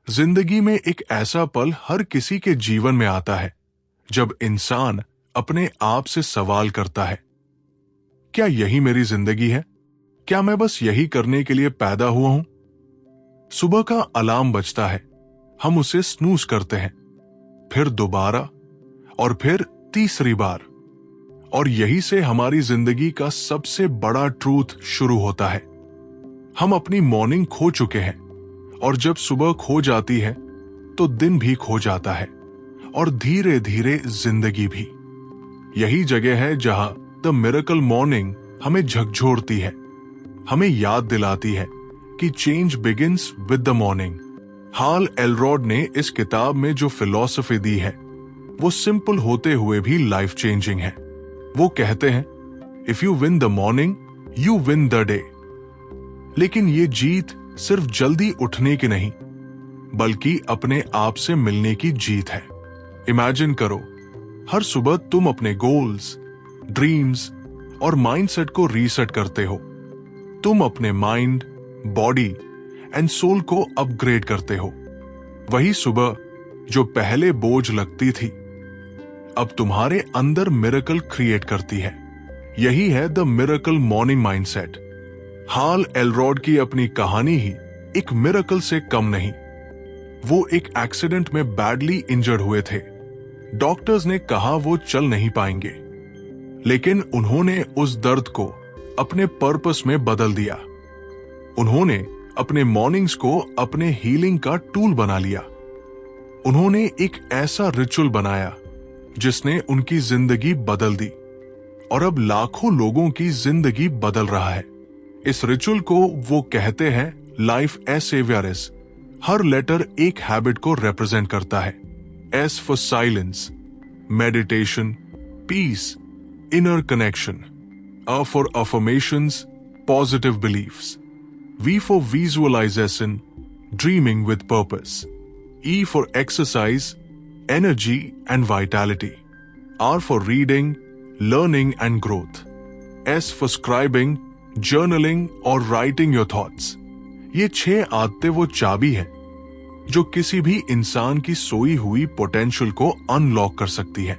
जिंदगी में एक ऐसा पल हर किसी के जीवन में आता है जब इंसान अपने आप से सवाल करता है, क्या यही मेरी जिंदगी है? क्या मैं बस यही करने के लिए पैदा हुआ हूं? सुबह का अलार्म बजता है, हम उसे स्नूज करते हैं, फिर दोबारा और फिर तीसरी बार, और यही से हमारी जिंदगी का सबसे बड़ा ट्रूथ शुरू होता है। हम अपनी मॉर्निंग खो चुके हैं, और जब सुबह खो जाती है तो दिन भी खो जाता है, और धीरे धीरे जिंदगी भी। यही जगह है जहां द मिरेकल मॉर्निंग हमें झकझोरती है, हमें याद दिलाती है कि change begins with the morning. Hall Elrod ने इस किताब में जो फिलॉसफी दी है वो सिंपल होते हुए भी लाइफ चेंजिंग है। वो कहते हैं, if you win the morning you win the day. लेकिन ये जीत सिर्फ जल्दी उठने की नहीं, बल्कि अपने आप से मिलने की जीत है। इमेजिन करो, हर सुबह तुम अपने गोल्स, ड्रीम्स और माइंडसेट को रीसेट करते हो। तुम अपने माइंड, बॉडी एंड सोल को अपग्रेड करते हो। वही सुबह जो पहले बोझ लगती थी, अब तुम्हारे अंदर मिरेकल क्रिएट करती है। यही है the miracle morning mindset. Hall Elrod की अपनी कहानी ही एक मिरेकल से कम नहीं। वो एक एक्सीडेंट में बैडली इंजर्ड हुए थे। डॉक्टर्स ने कहा वो चल नहीं पाएंगे, लेकिन उन्होंने उस दर्द को अपने पर्पस में बदल दिया। उन्होंने अपने मॉर्निंग्स को अपने हीलिंग का टूल बना लिया। उन्होंने एक ऐसा रिचुअल बनाया जिसने उनकी जिंदगी बदल दी, और अब लाखों लोगों की जिंदगी बदल रहा है। इस रिचुअल को वो कहते हैं लाइफ एस सेवियरिस। हर लेटर एक हैबिट को रिप्रेजेंट करता है। S for silence, meditation, peace, inner connection. A for affirmations, positive beliefs. V for visualization, dreaming with purpose. E for exercise, energy and vitality. R for reading, learning and growth. S for scribing, journaling or writing your thoughts. ये 6 आदतें वो चाबी है जो किसी भी इंसान की सोई हुई पोटेंशियल को अनलॉक कर सकती है।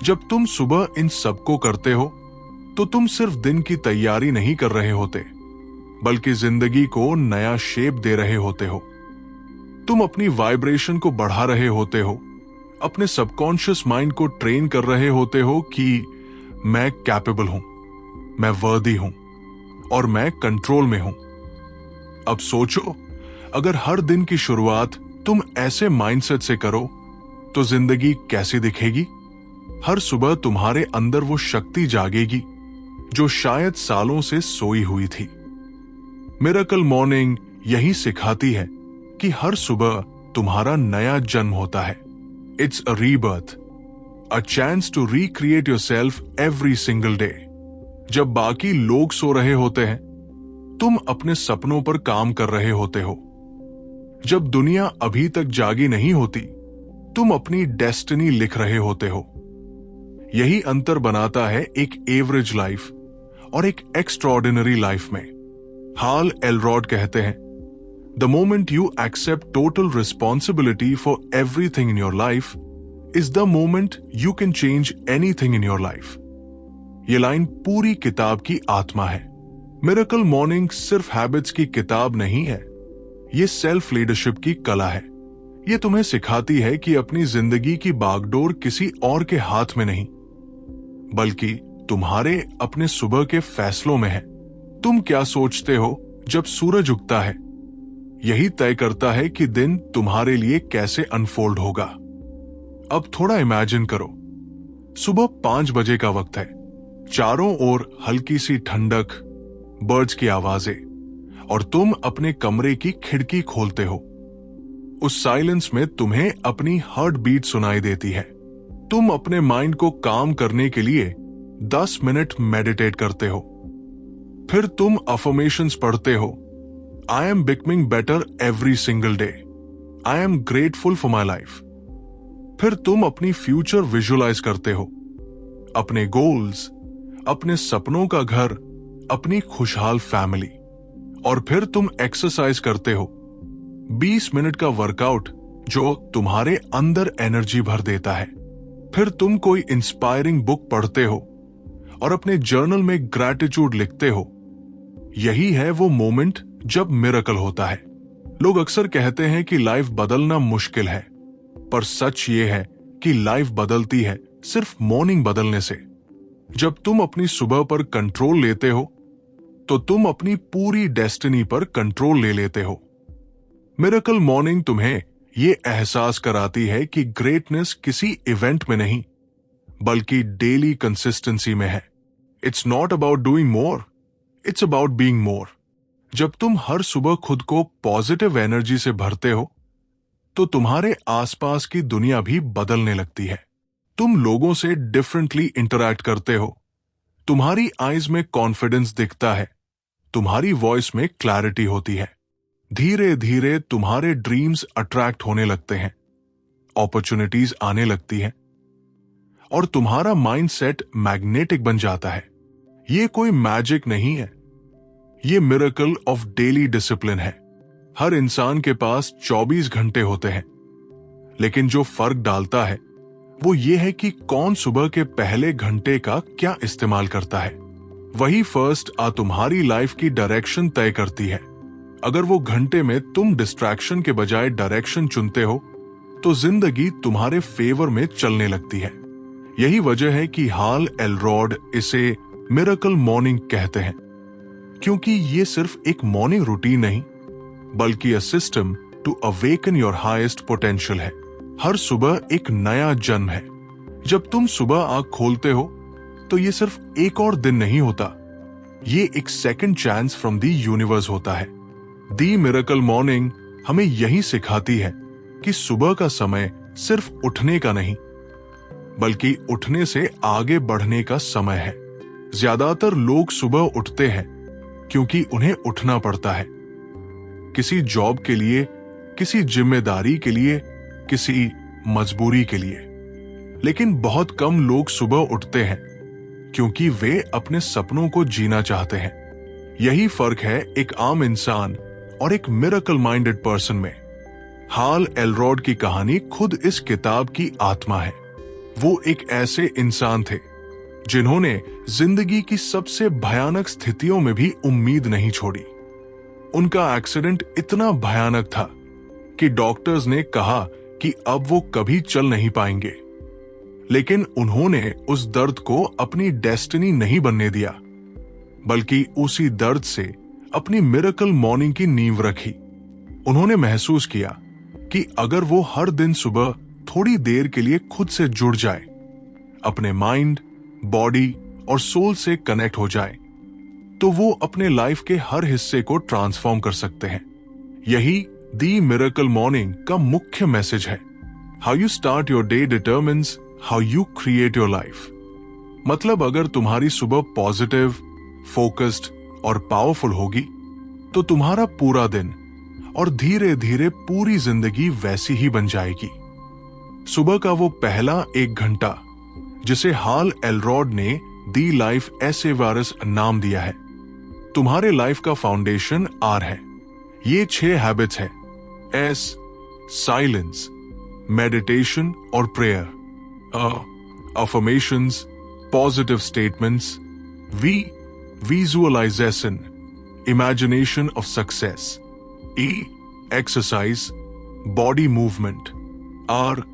जब तुम सुबह इन सबको करते हो तो तुम सिर्फ दिन की तैयारी नहीं कर रहे होते, बल्कि जिंदगी को नया शेप दे रहे होते हो। तुम अपनी वाइब्रेशन को बढ़ा रहे होते हो, अपने सबकॉन्शियस माइंड को ट्रेन कर रहे होते हो कि मैं कैपेबल हूं, मैं वर्दी हूं और मैं कंट्रोल में हूं। अब सोचो, अगर हर दिन की शुरुआत तुम ऐसे माइंडसेट से करो तो जिंदगी कैसी दिखेगी? हर सुबह तुम्हारे अंदर वो शक्ति जागेगी जो शायद सालों से सोई हुई थी। मिरेकल मॉर्निंग यही सिखाती है कि हर सुबह तुम्हारा नया जन्म होता है। It's a rebirth, a chance to recreate yourself every single day. जब बाकी लोग सो रहे होते हैं, तुम अपने सपनों पर काम कर रहे होते हो। जब दुनिया अभी तक जागी नहीं होती, तुम अपनी डेस्टिनी लिख रहे होते हो। यही अंतर बनाता है एक एवरेज लाइफ और एक एक्स्ट्राऑर्डिनरी लाइफ में। हाल एलरॉड कहते हैं, the moment you accept total responsibility for everything in your life is the moment you can change anything in your life. ये लाइन पूरी किताब की आत्मा है। मिरेकल मॉर्निंग सिर्फ हैबिट्स की किताब नहीं है, ये सेल्फ लीडरशिप की कला है। ये तुम्हें सिखाती है कि अपनी जिंदगी की बागडोर किसी और के हाथ में नहीं, बल्कि तुम्हारे अपने सुबह के फैसलों में है। तुम क्या सोचते हो जब सूरज उगता है, यही तय करता है कि दिन तुम्हारे लिए कैसे अनफोल्ड होगा। अब थोड़ा इमेजिन करो, सुबह 5 बजे का वक्त है। चारों ओर हल्की सी ठंडक, बर्ड्स की आवाजें, और तुम अपने कमरे की खिड़की खोलते हो। उस साइलेंस में तुम्हें अपनी हार्ट बीट सुनाई देती है। तुम अपने माइंड को काम करने के लिए 10 मिनट मेडिटेट करते हो। फिर तुम अफर्मेशंस पढ़ते हो। I am becoming better every single day. I am grateful for my life. फिर तुम अपनी फ्यूचर विजुअलाइज करते हो, अपने गोल्स, अपने सपनों का घर, अपनी खुशहाल फैमिली। और फिर तुम एक्सरसाइज करते हो, 20 मिनट का वर्कआउट जो तुम्हारे अंदर एनर्जी भर देता है। फिर तुम कोई इंस्पायरिंग बुक पढ़ते हो और अपने जर्नल में ग्रैटिट्यूड लिखते हो। यही है वो मोमेंट जब मिरेकल होता है। लोग अक्सर कहते हैं कि लाइफ बदलना मुश्किल है, पर सच ये है कि लाइफ बदलती है सिर्फ मॉर्निंग बदलने से। जब तुम अपनी सुबह पर कंट्रोल लेते हो तो तुम अपनी पूरी डेस्टिनी पर कंट्रोल ले लेते हो। मिरेकल मॉर्निंग तुम्हें ये एहसास कराती है कि ग्रेटनेस किसी इवेंट में नहीं, बल्कि डेली कंसिस्टेंसी में है। It's not about doing more, it's about being more. जब तुम हर सुबह खुद को पॉजिटिव एनर्जी से भरते हो तो तुम्हारे आसपास की दुनिया भी बदलने लगती है। तुम लोगों से डिफरेंटली इंटरैक्ट करते हो, तुम्हारी आईज में कॉन्फिडेंस दिखता है, तुम्हारी वॉइस में क्लैरिटी होती है। धीरे धीरे तुम्हारे ड्रीम्स अट्रैक्ट होने लगते हैं, अपॉर्चुनिटीज आने लगती हैं और तुम्हारा माइंडसेट मैग्नेटिक बन जाता है। ये कोई मैजिक नहीं है, ये मिरेकल ऑफ डेली डिसिप्लिन है। हर इंसान के पास 24 घंटे होते हैं, लेकिन जो फर्क डालता है वो ये है कि कौन सुबह के पहले घंटे का क्या इस्तेमाल करता है। वही फर्स्ट तुम्हारी लाइफ की डायरेक्शन तय करती है। अगर वो घंटे में तुम डिस्ट्रैक्शन के बजाय डायरेक्शन चुनते हो तो जिंदगी तुम्हारे फेवर में चलने लगती है। यही वजह है कि हाल एलरॉड इसे मिरेकल मॉर्निंग कहते हैं, क्योंकि ये सिर्फ एक मॉर्निंग रूटीन नहीं, बल्कि a system to awaken your highest potential है। हर सुबह एक नया जन्म है। जब तुम सुबह आंख खोलते हो तो ये सिर्फ एक और दिन नहीं होता, ये एक second chance from the universe होता है। दी मिरेकल मॉर्निंग हमें यही सिखाती है कि सुबह का समय सिर्फ उठने का नहीं, बल्कि उठने से आगे बढ़ने का समय है। ज्यादातर लोग सुबह उठते हैं क्योंकि उन्हें उठना पड़ता है, किसी जॉब के लिए, किसी जिम्मेदारी के लिए, किसी मजबूरी के लिए। लेकिन बहुत कम लोग सुबह उठते हैं क्योंकि वे अपने सपनों को जीना चाहते हैं। यही फर्क है एक आम इंसान और एक मिरेकल माइंडेड पर्सन में। हाल एलरॉड की कहानी खुद इस किताब की आत्मा है। वो एक ऐसे इंसान थे जिन्होंने जिंदगी की सबसे भयानक स्थितियों में भी उम्मीद नहीं छोड़ी। उनका एक्सीडेंट इतना भयानक था कि डॉक्टर्स ने कहा कि अब वो कभी चल नहीं पाएंगे, लेकिन उन्होंने उस दर्द को अपनी डेस्टिनी नहीं बनने दिया, बल्कि उसी दर्द से अपनी मिरेकल मॉर्निंग की नींव रखी। उन्होंने महसूस किया कि अगर वो हर दिन सुबह थोड़ी देर के लिए खुद से जुड़ जाए, अपने माइंड, बॉडी और सोल से कनेक्ट हो जाए, तो वो अपने लाइफ के हर हिस्से को ट्रांसफॉर्म कर सकते हैं। यही दी मिरेकल मॉर्निंग का मुख्य मैसेज है। How you start your day determines how you create your life. मतलब अगर तुम्हारी सुबह पॉजिटिव, फोकस्ड और पावरफुल होगी तो तुम्हारा पूरा दिन और धीरे धीरे पूरी जिंदगी वैसी ही बन जाएगी। सुबह का वो पहला 1 घंटा जिसे हाल एलरॉड ने दी लाइफ ऐसे वायरस नाम दिया है, तुम्हारे लाइफ का फाउंडेशन आर है। ये 6 हैबिट्स हैं: एस साइलेंस, मेडिटेशन और prayer, affirmations, positive statements, V visualization, imagination of success, E exercise, body movement, R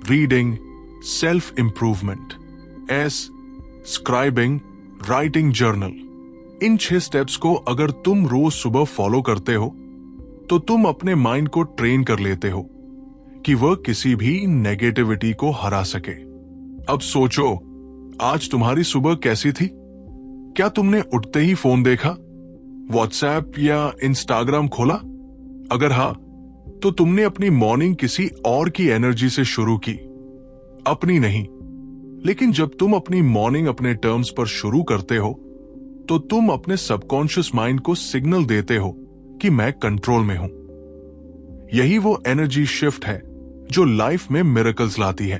reading, self improvement, S scribing, writing journal. इन 6 स्टेप्स को अगर तुम रोज सुबह फॉलो करते हो तो तुम अपने माइंड को ट्रेन कर लेते हो कि वह किसी भी नेगेटिविटी को हरा सके। अब सोचो, आज तुम्हारी सुबह कैसी थी? क्या तुमने उठते ही फोन देखा, व्हाट्सएप या इंस्टाग्राम खोला? अगर हाँ, तो तुमने अपनी मॉर्निंग किसी और की एनर्जी से शुरू की, अपनी नहीं। लेकिन जब तुम अपनी मॉर्निंग अपने टर्म्स पर शुरू करते हो तो तुम अपने सबकॉन्शियस माइंड को सिग्नल देते हो कि मैं कंट्रोल में हूं। यही वो एनर्जी शिफ्ट है जो लाइफ में मिरेकल्स लाती है।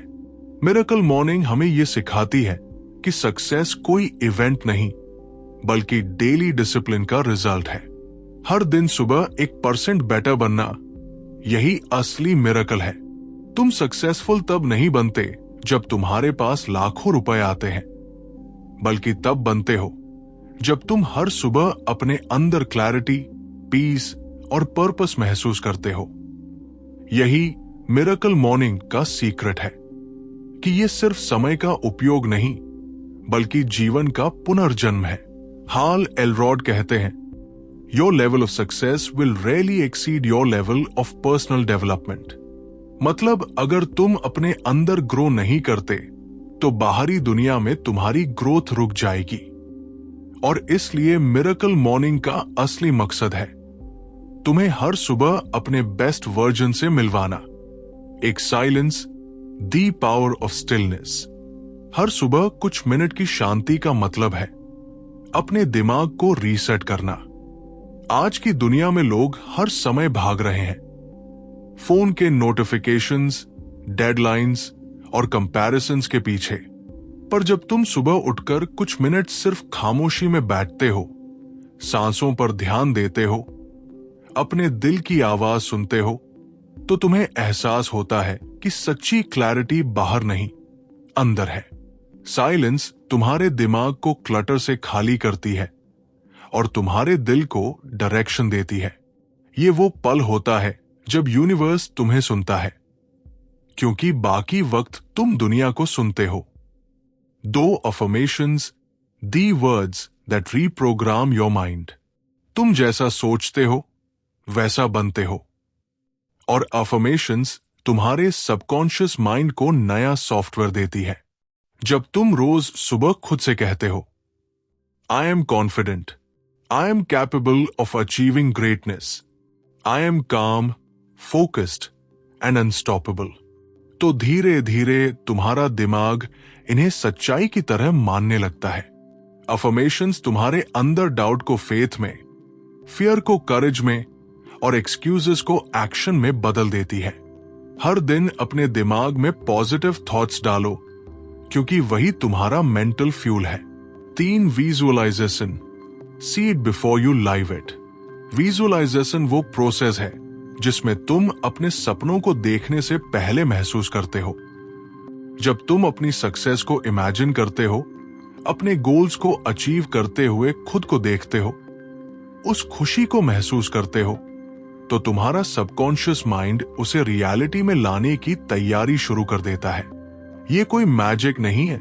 मिरेकल मॉर्निंग हमें यह सिखाती है कि सक्सेस कोई इवेंट नहीं, बल्कि डेली डिसिप्लिन का रिजल्ट है। हर दिन सुबह 1% बेटर बनना, यही असली मिरेकल है। तुम सक्सेसफुल तब नहीं बनते जब तुम्हारे पास लाखों रुपए आते हैं, बल्कि तब बनते हो जब तुम हर सुबह अपने अंदर क्लैरिटी, पीस और पर्पस महसूस करते हो। यही मिरेकल मॉर्निंग का सीक्रेट है कि यह सिर्फ समय का उपयोग नहीं, बल्कि जीवन का पुनर्जन्म है। हाल एलरॉड कहते हैं, your level of success will rarely exceed your level of personal development. मतलब अगर तुम अपने अंदर ग्रो नहीं करते तो बाहरी दुनिया में तुम्हारी ग्रोथ रुक जाएगी। और इसलिए मिरेकल मॉर्निंग का असली मकसद है तुम्हें हर सुबह अपने बेस्ट वर्जन से मिलवाना। एक silence, the power of stillness. हर सुबह कुछ मिनट की शांति का मतलब है अपने दिमाग को रीसेट करना। आज की दुनिया में लोग हर समय भाग रहे हैं, फोन के नोटिफिकेशंस, डेडलाइंस और कंपैरिजंस के पीछे। पर जब तुम सुबह उठकर कुछ मिनट सिर्फ खामोशी में बैठते हो, सांसों पर ध्यान देते हो, अपने दिल की आवाज सुनते हो, तो तुम्हें एहसास होता है कि सच्ची क्लैरिटी बाहर नहीं, अंदर है। साइलेंस तुम्हारे दिमाग को क्लटर से खाली करती है और तुम्हारे दिल को डायरेक्शन देती है। ये वो पल होता है जब यूनिवर्स तुम्हें सुनता है, क्योंकि बाकी वक्त तुम दुनिया को सुनते हो। 2 affirmations, the words that reprogram your mind. तुम जैसा सोचते हो वैसा बनते हो। और अफर्मेशंस तुम्हारे सबकॉन्शियस माइंड को नया सॉफ्टवेयर देती है। जब तुम रोज सुबह खुद से कहते हो, I am confident, I am capable of achieving greatness, I am काम, फोकस्ड एंड अनस्टॉपेबल, तो धीरे धीरे तुम्हारा दिमाग इन्हें सच्चाई की तरह मानने लगता है। अफर्मेशंस तुम्हारे अंदर डाउट को फेथ में, फियर को करेज में और एक्सक्यूजेस को एक्शन में बदल देती है। हर दिन अपने दिमाग में पॉजिटिव थॉट्स डालो, क्योंकि वही तुम्हारा मेंटल फ्यूल है। 3 visualization, see it before you live it. Visualization वो प्रोसेस है जिसमें तुम अपने सपनों को देखने से पहले महसूस करते हो। जब तुम अपनी सक्सेस को इमेजिन करते हो, अपने गोल्स को अचीव करते हुए खुद को देखते हो, उस खुशी को महसूस करते हो, तो तुम्हारा सबकॉन्शियस माइंड उसे रियलिटी में लाने की तैयारी शुरू कर देता है। ये कोई मैजिक नहीं है,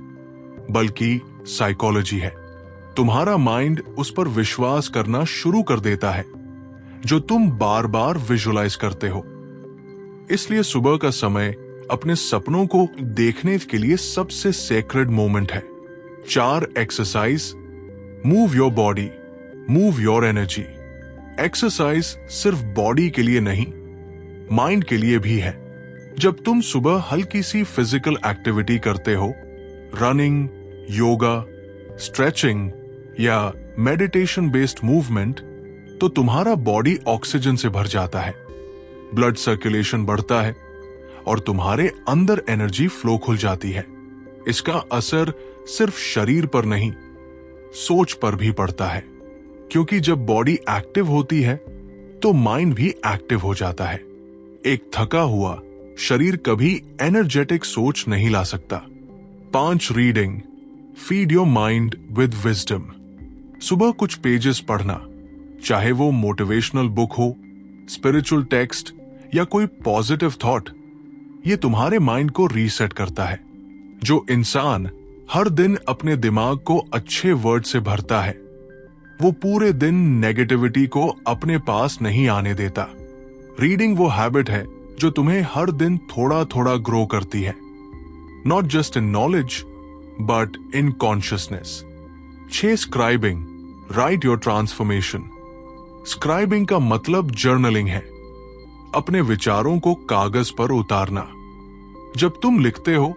बल्कि साइकोलॉजी है। तुम्हारा माइंड उस पर विश्वास करना शुरू कर देता है जो तुम बार बार विजुअलाइज करते हो। इसलिए सुबह का समय अपने सपनों को देखने के लिए सबसे सेक्रेड मोमेंट है। 4 exercise, move your body, move your energy. Exercise सिर्फ बॉडी के लिए नहीं, माइंड के लिए भी है। जब तुम सुबह हल्की सी फिजिकल एक्टिविटी करते हो, रनिंग, योगा, स्ट्रेचिंग या मेडिटेशन बेस्ड मूवमेंट, तो तुम्हारा बॉडी ऑक्सीजन से भर जाता है, ब्लड सर्कुलेशन बढ़ता है और तुम्हारे अंदर एनर्जी फ्लो खुल जाती है। इसका असर सिर्फ शरीर पर नहीं, सोच पर भी पड़ता है, क्योंकि जब बॉडी एक्टिव होती है तो माइंड भी एक्टिव हो जाता है। एक थका हुआ शरीर कभी एनर्जेटिक सोच नहीं ला सकता। 5 reading, feed your mind with wisdom. सुबह कुछ पेजेस पढ़ना, चाहे वो मोटिवेशनल बुक हो, स्पिरिचुअल टेक्स्ट या कोई पॉजिटिव थॉट, ये तुम्हारे माइंड को रीसेट करता है। जो इंसान हर दिन अपने दिमाग को अच्छे वर्ड से भरता है, वो पूरे दिन नेगेटिविटी को अपने पास नहीं आने देता। रीडिंग वो हैबिट है जो तुम्हें हर दिन थोड़ा थोड़ा ग्रो करती है, not just in knowledge but in consciousness. 6 scribing, right your transformation. Scribing का मतलब जर्नलिंग है, अपने विचारों को कागज पर उतारना। जब तुम लिखते हो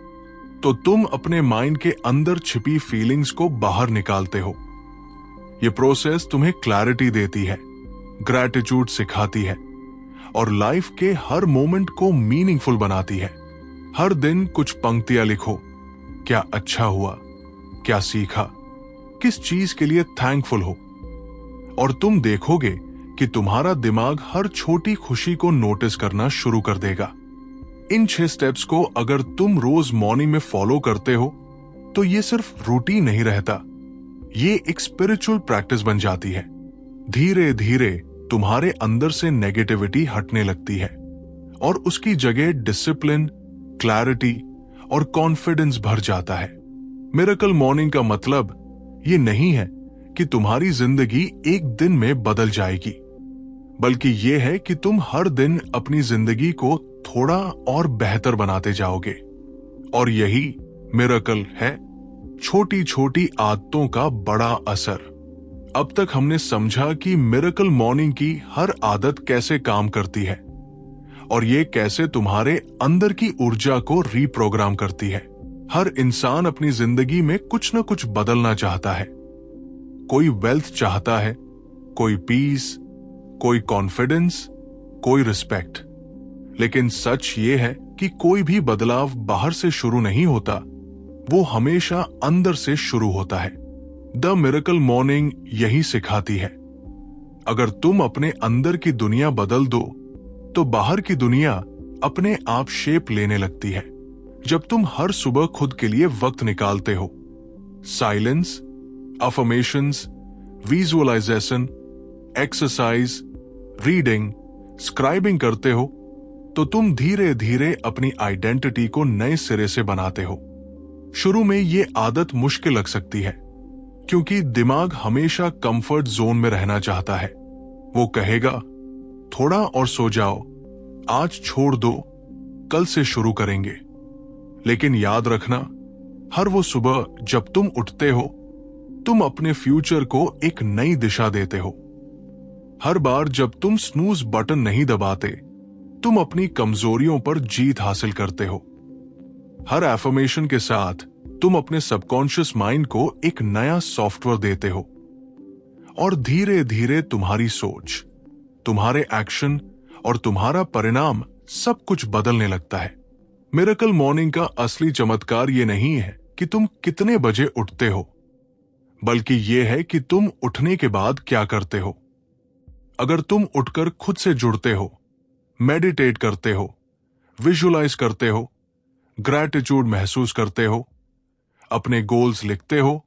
तो तुम अपने माइंड के अंदर छिपी फीलिंग्स को बाहर निकालते हो। यह प्रोसेस तुम्हें क्लैरिटी देती है, ग्रैटिट्यूड सिखाती है और लाइफ के हर मोमेंट को मीनिंगफुल बनाती है। हर दिन कुछ पंक्तियां लिखो, क्या अच्छा हुआ, क्या सीखा, किस चीज के लिए थैंकफुल हो, और तुम देखोगे कि तुम्हारा दिमाग हर छोटी खुशी को नोटिस करना शुरू कर देगा। इन 6 स्टेप्स को अगर तुम रोज मॉर्निंग में फॉलो करते हो तो ये सिर्फ रूटीन नहीं रहता, ये एक स्पिरिचुअल प्रैक्टिस बन जाती है। धीरे धीरे तुम्हारे अंदर से नेगेटिविटी हटने लगती है और उसकी जगह डिसिप्लिन, क्लैरिटी और कॉन्फिडेंस भर जाता है। मिरेकल मॉर्निंग का मतलब ये नहीं है कि तुम्हारी जिंदगी एक दिन में बदल जाएगी, बल्कि ये है कि तुम हर दिन अपनी जिंदगी को थोड़ा और बेहतर बनाते जाओगे। और यही मिरेकल है, छोटी छोटी आदतों का बड़ा असर। अब तक हमने समझा कि मिरेकल मॉर्निंग की हर आदत कैसे काम करती है और ये कैसे तुम्हारे अंदर की ऊर्जा को रीप्रोग्राम करती है। हर इंसान अपनी जिंदगी में कुछ न कुछ बदलना चाहता है। कोई वेल्थ चाहता है, कोई पीस, कोई कॉन्फिडेंस, कोई रिस्पेक्ट। लेकिन सच ये है कि कोई भी बदलाव बाहर से शुरू नहीं होता, वो हमेशा अंदर से शुरू होता है। द मिरेकल मॉर्निंग यही सिखाती है। अगर तुम अपने अंदर की दुनिया बदल दो तो बाहर की दुनिया अपने आप शेप लेने लगती है। जब तुम हर सुबह खुद के लिए वक्त निकालते हो, silence, affirmations, visualization, exercise, reading, scribing करते हो, तो तुम धीरे धीरे अपनी आइडेंटिटी को नए सिरे से बनाते हो। शुरू में ये आदत मुश्किल लग सकती है, क्योंकि दिमाग हमेशा कंफर्ट जोन में रहना चाहता है। वो कहेगा, थोड़ा और सो जाओ, आज छोड़ दो, कल से शुरू करेंगे। लेकिन याद रखना, हर वो सुबह जब तुम उठते हो, तुम अपने फ्यूचर को एक नई दिशा देते हो। हर बार जब तुम स्नूज बटन नहीं दबाते, तुम अपनी कमजोरियों पर जीत हासिल करते हो। हर एफर्मेशन के साथ तुम अपने सबकॉन्शियस माइंड को एक नया सॉफ्टवेयर देते हो और धीरे धीरे तुम्हारी सोच, तुम्हारे एक्शन और तुम्हारा परिणाम सब कुछ बदलने लगता है। मिरेकल मॉर्निंग का असली चमत्कार ये नहीं है कि तुम कितने बजे उठते हो, बल्कि यह है कि तुम उठने के बाद क्या करते हो। अगर तुम उठकर खुद से जुड़ते हो, मेडिटेट करते हो, विजुअलाइज करते हो, ग्रैटिट्यूड महसूस करते हो, अपने गोल्स लिखते हो,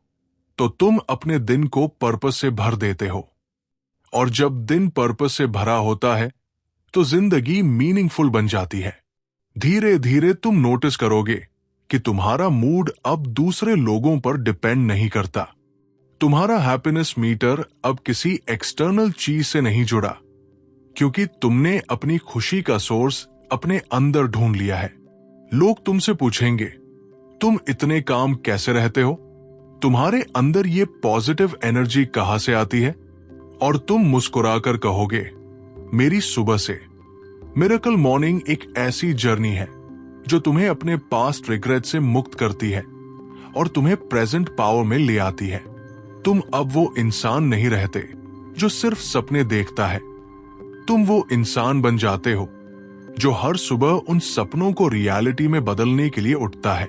तो तुम अपने दिन को पर्पस से भर देते हो। और जब दिन पर्पस से भरा होता है तो जिंदगी मीनिंगफुल बन जाती है। धीरे धीरे तुम नोटिस करोगे कि तुम्हारा मूड अब दूसरे लोगों पर डिपेंड नहीं करता। तुम्हारा हैप्पीनेस मीटर अब किसी एक्सटर्नल चीज से नहीं जुड़ा, क्योंकि तुमने अपनी खुशी का सोर्स अपने अंदर ढूंढ लिया है। लोग तुमसे पूछेंगे, तुम इतने काम कैसे रहते हो? तुम्हारे अंदर ये पॉजिटिव एनर्जी कहां से आती है? और तुम मुस्कुराकर कहोगे, मेरी सुबह से। मिरेकल मॉर्निंग एक ऐसी जर्नी है जो तुम्हें अपने पास्ट रिग्रेट से मुक्त करती है और तुम्हें प्रेजेंट पावर में ले आती है। तुम अब वो इंसान नहीं रहते जो सिर्फ सपने देखता है। तुम वो इंसान बन जाते हो जो हर सुबह उन सपनों को रियलिटी में बदलने के लिए उठता है।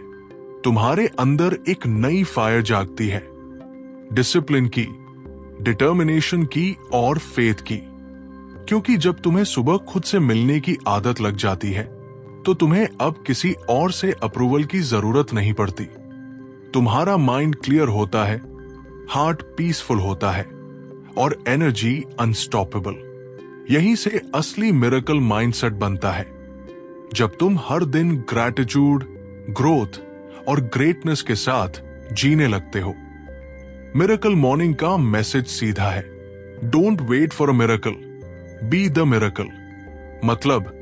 तुम्हारे अंदर एक नई फायर जागती है, डिसिप्लिन की, डिटर्मिनेशन की और फेथ की। क्योंकि जब तुम्हें सुबह खुद से मिलने की आदत लग जाती है तो तुम्हें अब किसी और से अप्रूवल की जरूरत नहीं पड़ती। तुम्हारा माइंड क्लियर होता है, हार्ट पीसफुल होता है और एनर्जी अनस्टॉपेबल। यहीं से असली मिरेकल माइंडसेट बनता है। जब तुम हर दिन ग्रैटिट्यूड, ग्रोथ और ग्रेटनेस के साथ जीने लगते हो। मिरेकल मॉर्निंग का मैसेज सीधा है, don't wait for a miracle, be the miracle. मतलब,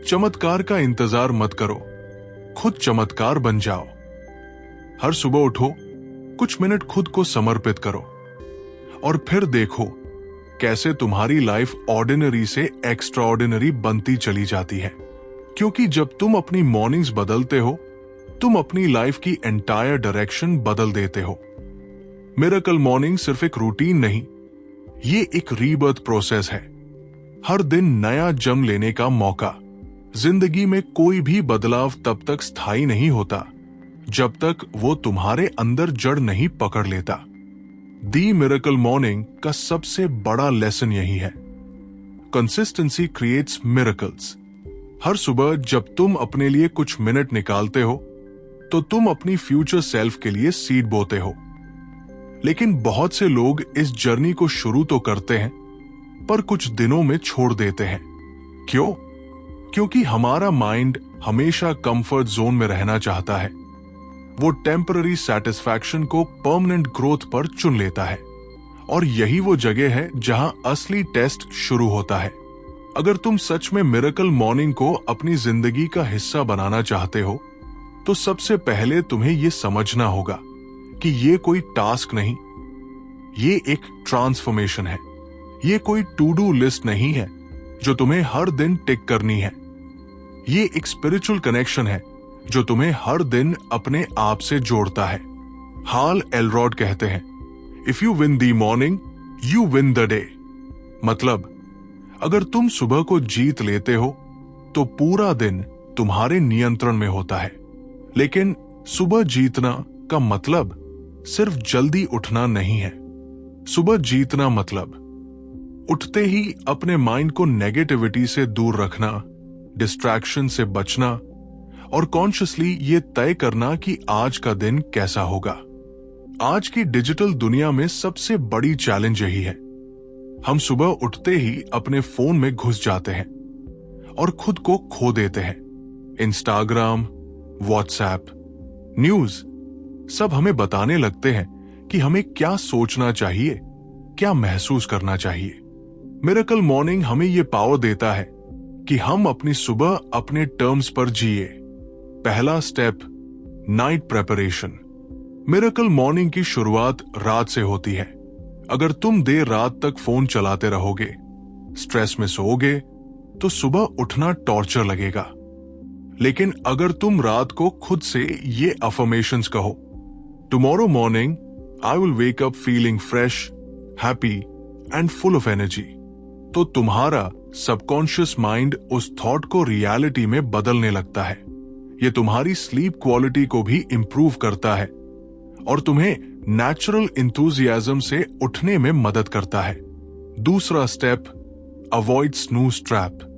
चमत्कार का इंतजार मत करो, खुद चमत्कार बन जाओ। हर सुबह उठो, कुछ मिनट खुद को समर्पित करो और फिर देखो कैसे तुम्हारी लाइफ ऑर्डिनरी से एक्स्ट्राऑर्डिनरी बनती चली जाती है। क्योंकि जब तुम अपनी मॉर्निंग्स बदलते हो, तुम अपनी लाइफ की एंटायर डायरेक्शन बदल देते हो। मिरेकल मॉर्निंग सिर्फ एक रूटीन नहीं, ये एक रीबर्थ प्रोसेस है। हर दिन नया जन्म लेने का मौका। जिंदगी में कोई भी बदलाव तब तक स्थायी नहीं होता जब तक वो तुम्हारे अंदर जड़ नहीं पकड़ लेता। दी मिरेकल मॉर्निंग का सबसे बड़ा लेसन यही है, कंसिस्टेंसी क्रिएट्स मिरेकल्स। हर सुबह जब तुम अपने लिए कुछ मिनट निकालते हो तो तुम अपनी फ्यूचर सेल्फ के लिए सीड बोते हो। लेकिन बहुत से लोग इस जर्नी को शुरू तो करते हैं पर कुछ दिनों में छोड़ देते हैं। क्यों? क्योंकि हमारा माइंड हमेशा कंफर्ट जोन में रहना चाहता है। वो टेम्पररी सेटिस्फैक्शन को परमानेंट ग्रोथ पर चुन लेता है और यही वो जगह है जहां असली टेस्ट शुरू होता है। अगर तुम सच में मिरेकल मॉर्निंग को अपनी जिंदगी का हिस्सा बनाना चाहते हो तो सबसे पहले तुम्हें यह समझना होगा कि ये कोई टास्क नहीं, ये एक ट्रांसफॉर्मेशन है। ये कोई टू डू लिस्ट नहीं है जो तुम्हें हर दिन टिक करनी है। ये एक स्पिरिचुअल कनेक्शन है जो तुम्हें हर दिन अपने आप से जोड़ता है। हाल एलरॉड कहते हैं, if you win the morning you win the day. मतलब अगर तुम सुबह को जीत लेते हो तो पूरा दिन तुम्हारे नियंत्रण में होता है। लेकिन सुबह जीतना का मतलब सिर्फ जल्दी उठना नहीं है। सुबह जीतना मतलब उठते ही अपने माइंड को नेगेटिविटी से दूर रखना, डिस्ट्रैक्शन से बचना और कॉन्शियसली ये तय करना कि आज का दिन कैसा होगा। आज की डिजिटल दुनिया में सबसे बड़ी चैलेंज यही है। हम सुबह उठते ही अपने फोन में घुस जाते हैं और खुद को खो देते हैं। इंस्टाग्राम, व्हाट्सएप, न्यूज सब हमें बताने लगते हैं कि हमें क्या सोचना चाहिए, क्या महसूस करना चाहिए। मिरेकल मॉर्निंग हमें यह पावर देता है कि हम अपनी सुबह अपने टर्म्स पर जिए। पहला step, night preparation. Miracle morning की शुरुआत रात से होती है। अगर तुम देर रात तक फोन चलाते रहोगे, स्ट्रेस में सोओगे, तो सुबह उठना टॉर्चर लगेगा। लेकिन अगर तुम रात को खुद से ये अफर्मेशंस कहो, tomorrow morning I will wake up feeling fresh, happy and full of energy, तो तुम्हारा सबकॉन्शियस माइंड उस थॉट को रियलिटी में बदलने लगता है। ये तुम्हारी स्लीप क्वालिटी को भी इंप्रूव करता है और तुम्हें नेचुरल इंथुजियाज्म से उठने में मदद करता है। दूसरा step, avoid snooze trap.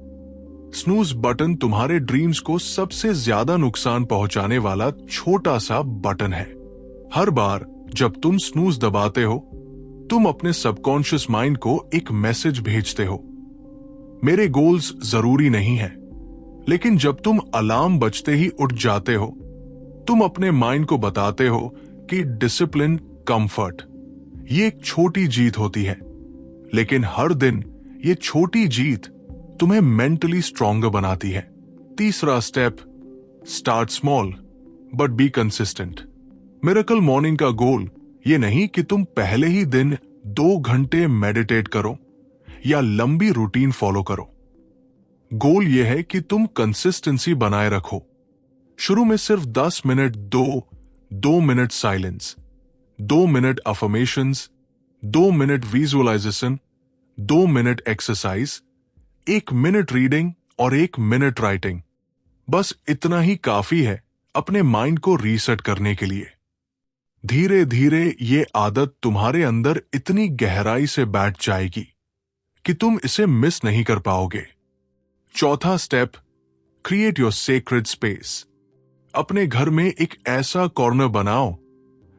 Snooze button तुम्हारे ड्रीम्स को सबसे ज्यादा नुकसान पहुंचाने वाला छोटा सा बटन है। हर बार जब तुम स्नूज दबाते हो, तुम अपने सबकॉन्शियस माइंड को एक मैसेज भेजते हो, मेरे गोल्स जरूरी नहीं है। लेकिन जब तुम अलार्म बजते ही उठ जाते हो, तुम अपने माइंड को बताते हो कि डिसिप्लिन, कंफर्ट, ये एक छोटी जीत होती है। लेकिन हर दिन ये छोटी जीत तुम्हें मेंटली स्ट्रॉन्गर बनाती है। तीसरा step, start small but be consistent. Miracle morning का गोल ये नहीं कि तुम पहले ही दिन 2 घंटे मेडिटेट करो या लंबी रूटीन फॉलो करो। गोल ये है कि तुम कंसिस्टेंसी बनाए रखो। शुरू में सिर्फ 10 minute 2 minute silence, 2 minute affirmations, 2 minute visualization, 2 minute exercise, 1 minute reading और 1 मिनट राइटिंग। बस इतना ही काफी है अपने माइंड को रीसेट करने के लिए। धीरे धीरे ये आदत तुम्हारे अंदर इतनी गहराई से बैठ जाएगी कि तुम इसे मिस नहीं कर पाओगे। चौथा step, create your sacred space. अपने घर में एक ऐसा कॉर्नर बनाओ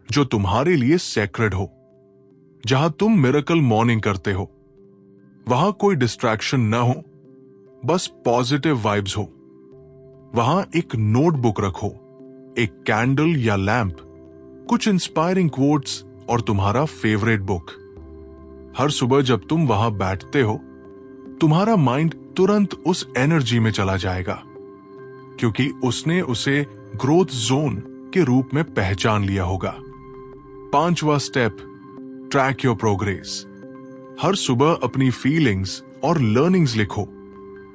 जो तुम्हारे लिए सेक्रेड हो, जहां तुम मिरेकल मॉर्निंग करते हो। वहां कोई डिस्ट्रैक्शन ना हो, बस पॉजिटिव वाइब्स हो। वहां एक नोटबुक रखो, एक कैंडल या लैंप, कुछ इंस्पायरिंग कोट्स और तुम्हारा फेवरेट बुक। हर सुबह जब तुम वहां बैठते हो, तुम्हारा माइंड तुरंत उस एनर्जी में चला जाएगा, क्योंकि उसने उसे ग्रोथ जोन के रूप में पहचान लिया होगा। 5वां स्टेप, ट्रैक योर प्रोग्रेस। हर सुबह अपनी फीलिंग्स और लर्निंग्स लिखो।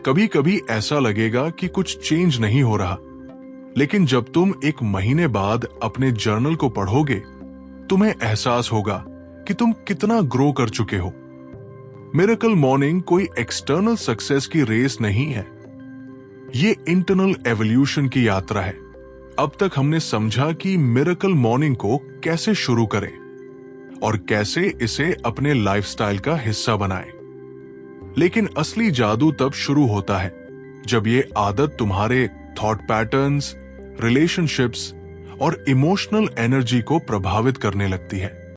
कभी कभी ऐसा लगेगा कि कुछ चेंज नहीं हो रहा, लेकिन जब तुम 1 महीने बाद अपने जर्नल को पढ़ोगे, तुम्हें एहसास होगा कि तुम कितना ग्रो कर चुके हो। मिरेकल मॉर्निंग कोई एक्सटर्नल सक्सेस की रेस नहीं है, ये इंटरनल एवोल्यूशन की यात्रा है। अब तक हमने समझा कि मिरेकल मॉर्निंग को कैसे शुरू करें और कैसे इसे अपने लाइफस्टाइल का हिस्सा बनाएं। लेकिन असली जादू तब शुरू होता है जब ये आदत तुम्हारे थॉट पैटर्न्स, रिलेशनशिप्स और इमोशनल एनर्जी को प्रभावित करने लगती है।